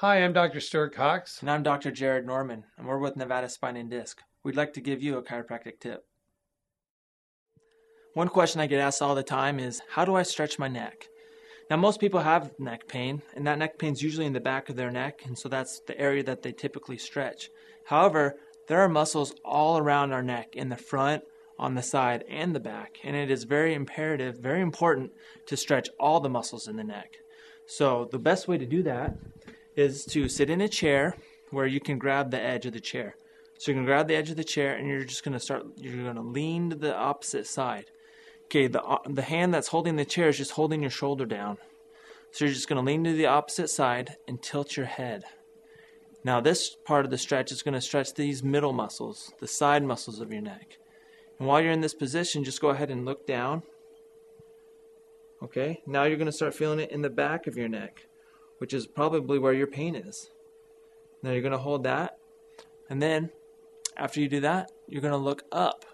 Hi, I'm Dr. Stuart Cox. And I'm Dr. Jared Norman, and we're with Nevada Spine and Disc. We'd like to give you a chiropractic tip. One question I get asked all the time is, how do I stretch my neck? Now, most people have neck pain, and that neck pain is usually in the back of their neck, and so that's the area that they typically stretch. However, there are muscles all around our neck, in the front, on the side, and the back, and it is very imperative, very important to stretch all the muscles in the neck. So the best way to do that is to sit in a chair where you can grab the edge of the chair. So you can grab the edge of the chair and you're going to lean to the opposite side. Okay, the hand that's holding the chair is just holding your shoulder down. So you're just going to lean to the opposite side and tilt your head. Now this part of the stretch is going to stretch these middle muscles, the side muscles of your neck. And while you're in this position, just go ahead and look down. Okay, now you're going to start feeling it in the back of your neck, which is probably where your pain is. Now you're going to hold that, and then after you do that, you're going to look up,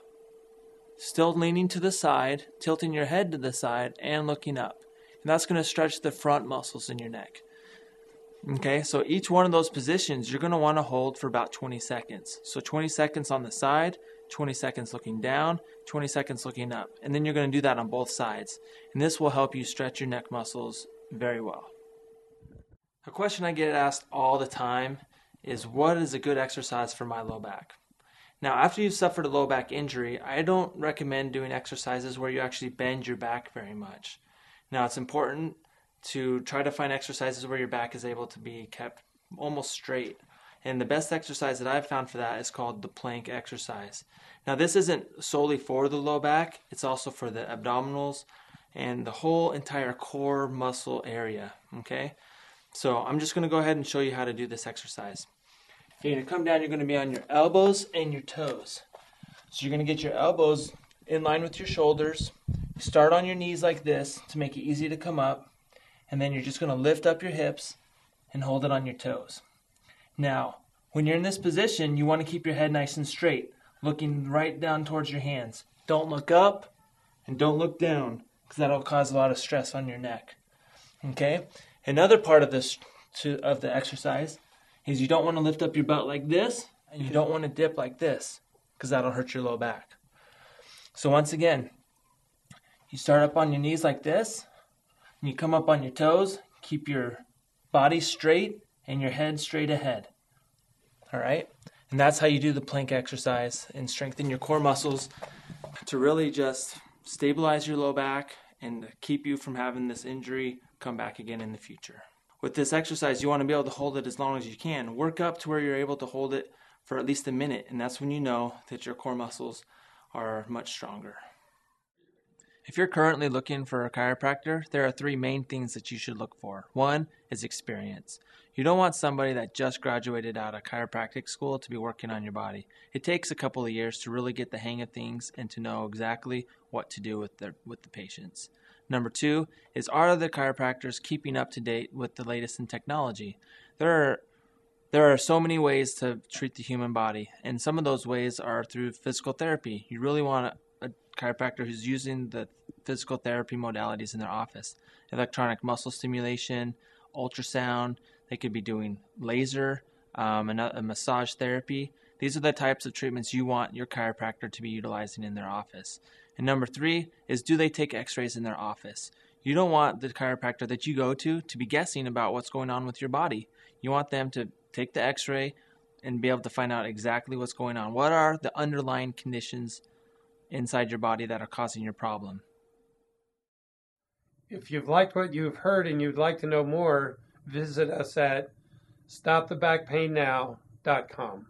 still leaning to the side, tilting your head to the side, and looking up. And that's going to stretch the front muscles in your neck. Okay, so each one of those positions you're going to want to hold for about 20 seconds. So 20 seconds on the side, 20 seconds looking down, 20 seconds looking up. And then you're going to do that on both sides. And this will help you stretch your neck muscles very well. A question I get asked all the time is, what is a good exercise for my low back? Now, after you've suffered a low back injury, I don't recommend doing exercises where you actually bend your back very much. Now, it's important to try to find exercises where your back is able to be kept almost straight. And the best exercise that I've found for that is called the plank exercise. Now, this isn't solely for the low back, it's also for the abdominals and the whole entire core muscle area, okay? So I'm just going to go ahead and show you how to do this exercise. You're going to come down, you're going to be on your elbows and your toes. So you're going to get your elbows in line with your shoulders. Start on your knees like this to make it easy to come up. And then you're just going to lift up your hips and hold it on your toes. Now, when you're in this position, you want to keep your head nice and straight, looking right down towards your hands. Don't look up and don't look down, because that'll cause a lot of stress on your neck. Okay? Another part of this of the exercise is you don't want to lift up your butt like this, and you don't want to dip like this, because that'll hurt your low back. So once again, you start up on your knees like this, and you come up on your toes, keep your body straight and your head straight ahead. All right? And that's how you do the plank exercise and strengthen your core muscles to really just stabilize your low back and keep you from having this injury come back again in the future. With this exercise, you want to be able to hold it as long as you can. Work up to where you're able to hold it for at least a minute, and that's when you know that your core muscles are much stronger. If you're currently looking for a chiropractor, there are three main things that you should look for. One is experience. You don't want somebody that just graduated out of chiropractic school to be working on your body. It takes a couple of years to really get the hang of things and to know exactly what to do with the patients. Number two is, are the chiropractors keeping up to date with the latest in technology? There are so many ways to treat the human body, and some of those ways are through physical therapy. You really want a chiropractor who's using the physical therapy modalities in their office. Electronic muscle stimulation, ultrasound, they could be doing laser, a massage therapy. These are the types of treatments you want your chiropractor to be utilizing in their office. And number three is, do they take x-rays in their office? You don't want the chiropractor that you go to be guessing about what's going on with your body. You want them to take the x-ray and be able to find out exactly what's going on. What are the underlying conditions inside your body that are causing your problem? If you've liked what you've heard and you'd like to know more, visit us at stopthebackpainnow.com.